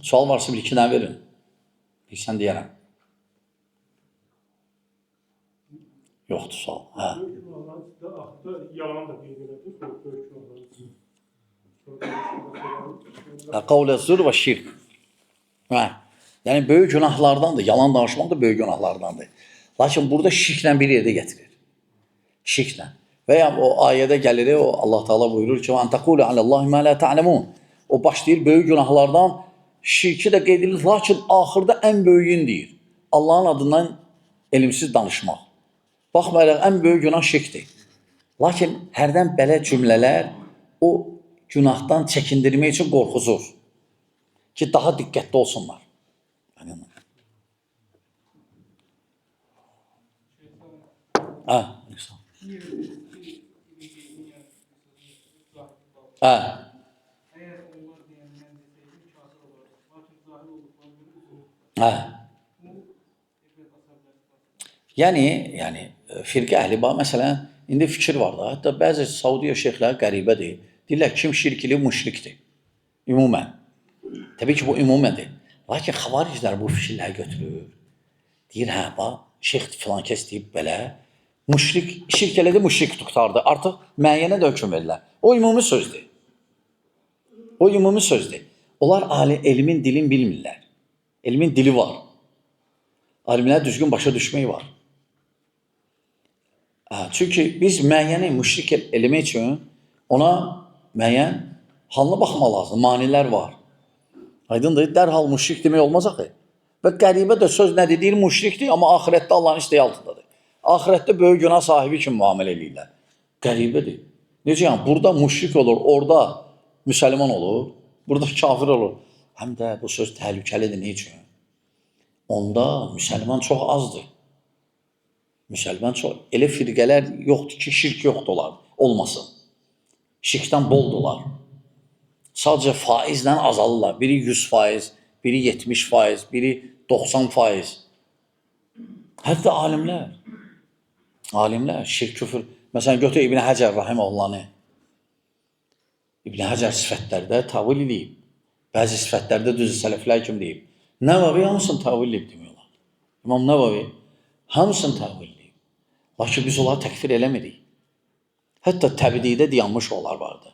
Sual varsa bir iki dənə verin. Bilsən deyərəm. Yoxdur sual. Hə. Yalan da qeyd elədik. Qavlə zur və şirk. Hə. Yəni böyük günahlardandır. Yalan danışmaq da böyük günahlardandır. Lakin burada şirklə bir yerdə gətirir. Şirklə. Və ya o ayədə gəlir, o Allah Taala buyurur ki: "Ən təqulu alallahi ma la ta'lemun." O başlayır böyük günahlardan şirki də qeyd edilir, lakin axırda ən böyüyün deyir. Allahın adından elmsiz danışmaq. Baxmayaraq ən böyük günah şirkdir. Lakin hərdən belə cümlələr o günahdan çəkindirmək üçün qorxuzur. Ki daha diqqətli olsunlar. Hə, hə. Hə. Yəni firqə əhli bax, məsələn, indi fikir var da, hətta bəzi Saudiya şeyxləri qəribədir. Deyirlər, kim şirk eləyir, müşrikdir. Ümumən. Təbii ki, bu ümuməndir. Lakin xavariclər bu fikirləri götürür. Deyir, hə, bax, şeyx filan kəs deyib belə, müşrik, şirk elədi, müşrik tutardı. Artıq müəyyənə də hökm verirlər. O ümumi sözdür. O ümumi sözdür. Onlar elmin dilin bilmirlər. Elmin dili var. Alimlər düzgün başa düşmək var. Çünki biz müəyyəni müşrik eləmək üçün ona müəyyən halına baxmaq lazım. Manilər var. Aydındır, dərhal müşrik demək olmaz axı. Və qəribə də söz nədir? Deyir, müşrikdir, amma axirətdə Allahın istəyi altındadır. Axirətdə böyük günah sahibi kimi müamilə eləyirlər. Qəribədir. Necə yəni? Burada müşrik olur, orada müsəlman olur, burada kafir olur. Həm də bu söz təhlükəlidir. Ne üçün? Onda müsəlman çox azdır. Müsəlman çox. Elə firqələr yoxdur ki, şirk yoxdur olar. Olmasın. Şirkdən boldular. Sadəcə faizlə azalırlar. Biri 100%, biri 70%, biri 90%. Hətta alimlər şirk küfür. Məsələn, götür İbn Həcər rahimehullahı. İbn Həcər sifətlərdə tavil edib. Bəzi sifətlərdə düz sələflər kimi deyib. Nəvavi hamısını tavil edib demiyorlar. İmam Nəvavi hamısını tavil edib. Lakin biz onları təkfir eləmirik. Hətta təbdidə dayanmış olar vardı.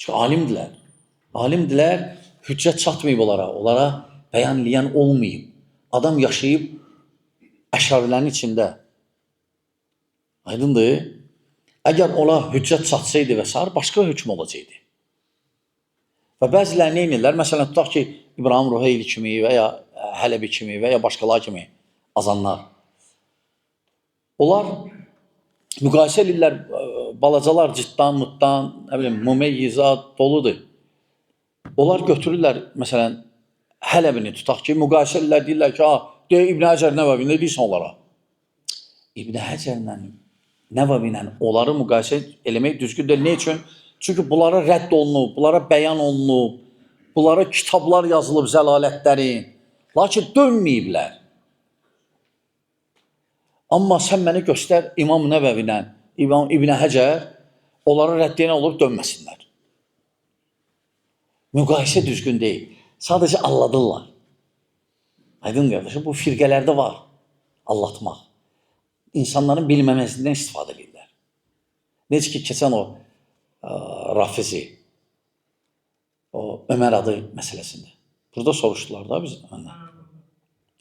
Çünki alimdilər. Alimdilər, hüccət çatmayıb onlara. Onlara bəyanlayan olmayıb. Adam yaşayıb əşarilərin içində. Aydındır. Əgər ona hüccət çatsaydı və s. başqa hökm olacaqdı. Və bəzilər nə edirlər? Məsələn, tutaq ki, İbrahim Ruheyli kimi və ya Hələbi kimi və ya başqalar kimi azanlar. Onlar müqayisə edirlər, balacalar ciddan, mutdan, mümeyyizat doludur. Onlar götürürlər, məsələn, Hələbini tutaq ki, müqayisə edirlər, deyirlər ki, İbn Həcər Nəvavi, nə deyirsən onlara? İbn Həcərlə Nəvavi ilə onları müqayisə eləmək düzgün deyil. Ne üçün? Çünki bunlara rədd olunub, bunlara bəyan olunub, bunlara kitablar yazılıb zəlalətlərin. Lakin dönməyiblər. Amma sən məni göstər İmam Nəvəvi ilə İbn Həcər, onlara rəddiyən olub dönməsinlər. Müqayisə düzgün deyil. Sadəcə alladırlar. Aydın qardaşım, bu firqələrdə var. Allatmaq. İnsanların bilməməzliyindən istifadə edirlər. Necə ki, keçən o Rafizi, o Ömər adı məsələsində. Burada soruşdular da biz.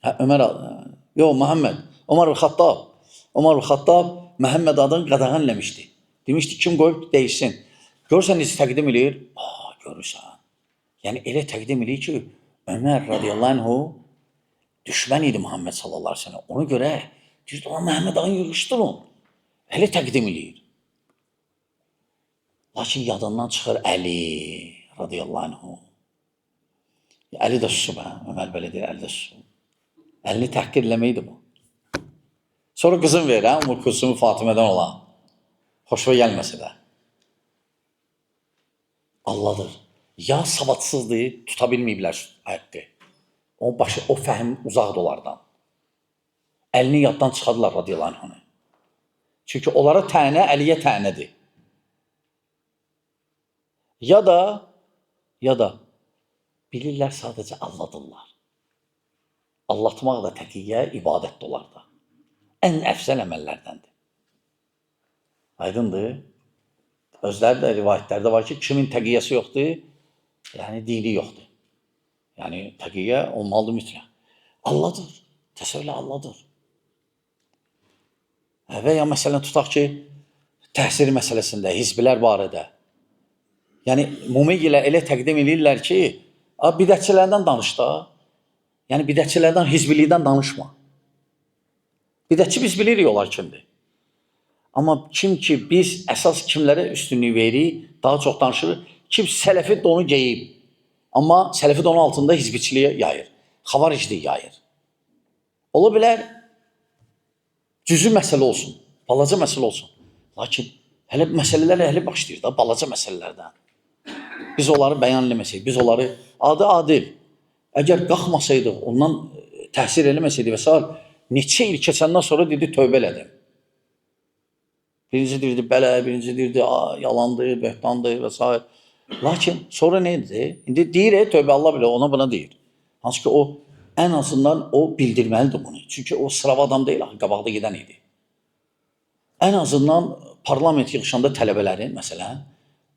Ömər adı, yox, Muhammed. Ömər Xattab. Ömər Xattab Məhəmməd adını qadağan eləmişdi. Demişdi, kim qoyub değişsin. Görürsən, necə təqdim edir? Görürsən. Yəni, elə təqdim edir ki, Ömər radiyallahu anhu düşmən idi Muhammed sallallahu aleyhi ve sellem. Ona görə deyirdi, Məhəmməd adını yığışdırın. Elə təqdim edir. Lakin yadından çıxır Əli radiyallahu anhu. Əli də susub, Ömər belə deyir, Əli də susub. Əlini təhqir eləməkdir bu. Sonra qızın verir, Umur Kulsumu Fatimədən olan. Xoşuma gəlməsə də. Allahdır. Ya savadsızdır, tuta bilməyiblər həqqi. O fəhm uzaqdır onlardan. Əlini yaddan çıxardılar radiyallahu anhu. Çünki onlara tənə, Əliyə tənədir. Ya da bilirlər sadəcə alladırlar. Allatmaq da təqiyyə ibadətdir onlarda. Ən əfzəl əməllərdəndir. Aydındır? Özləri də rivayətlərdə var ki, kimin təqiyyəsi yoxdur, yəni dini yoxdur. Yəni təqiyyə olmalıdır mütləq. Allahdır. Təsəvvürlə Allahdır. Və ya məsələn tutaq ki, təhsil məsələsində, hizblər barədə. Yəni Mumi ilə elə təqdim edirlər ki, bidətçilərdən danış da. Yəni bidətçilərdən, hizbilikdən danışma. Bidətçi biz bilirik onlar kimdir. Amma kim ki biz əsas kimlərə üstünlük veririk, daha çox danışırıq. Kim sələfi donu geyib, amma sələfi donu altında hizbiçiliyə yayır, xavariclik yayır. Ola bilər, cüzü məsələ olsun, balaca məsələ olsun. Lakin hələ məsələlər hələ başlayır da, balaca məsələlərdən. Biz onları bəyan eləməsək, biz onları adı adil, əgər qalxmasaydıq, ondan təsir eləməsəydik və s. Neçə il keçəndən sonra dedi, tövbə elədim. Birinci deyirdi, bələ, birinci deyirdi, yalandır, böhtandır və s. Lakin sonra nə idi? İndi deyir, tövbə Allah bilə, ona buna deyir. Hansı ki o, ən azından o bildirməlidir bunu. Çünki o sırava adam deyil, qabaqda gedən idi. Ən azından parlament yığışanda tələbələrin, məsələn,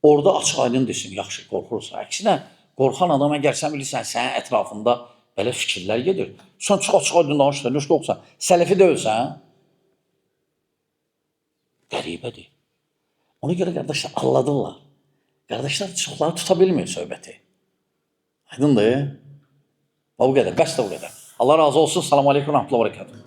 orada açıq aydın desin, yaxşı, qorxursa. Əksinə, qorxan adam əgər sən bilirsən, sənin ətrafında belə fikirlər gedir. Sən çıx-açıq aydın danışsan, yoxsa yoxsa, sələfi deyilsən, qəribədir. Ona görə qardaşlar alladırlar. Qardaşlar çoxları tuta bilmir söhbəti. Aydındır? Bu qədər, bəs də bu qədər. Allah razı olsun. Selamun aleyküm, rahmetullah, bərəkatuhu.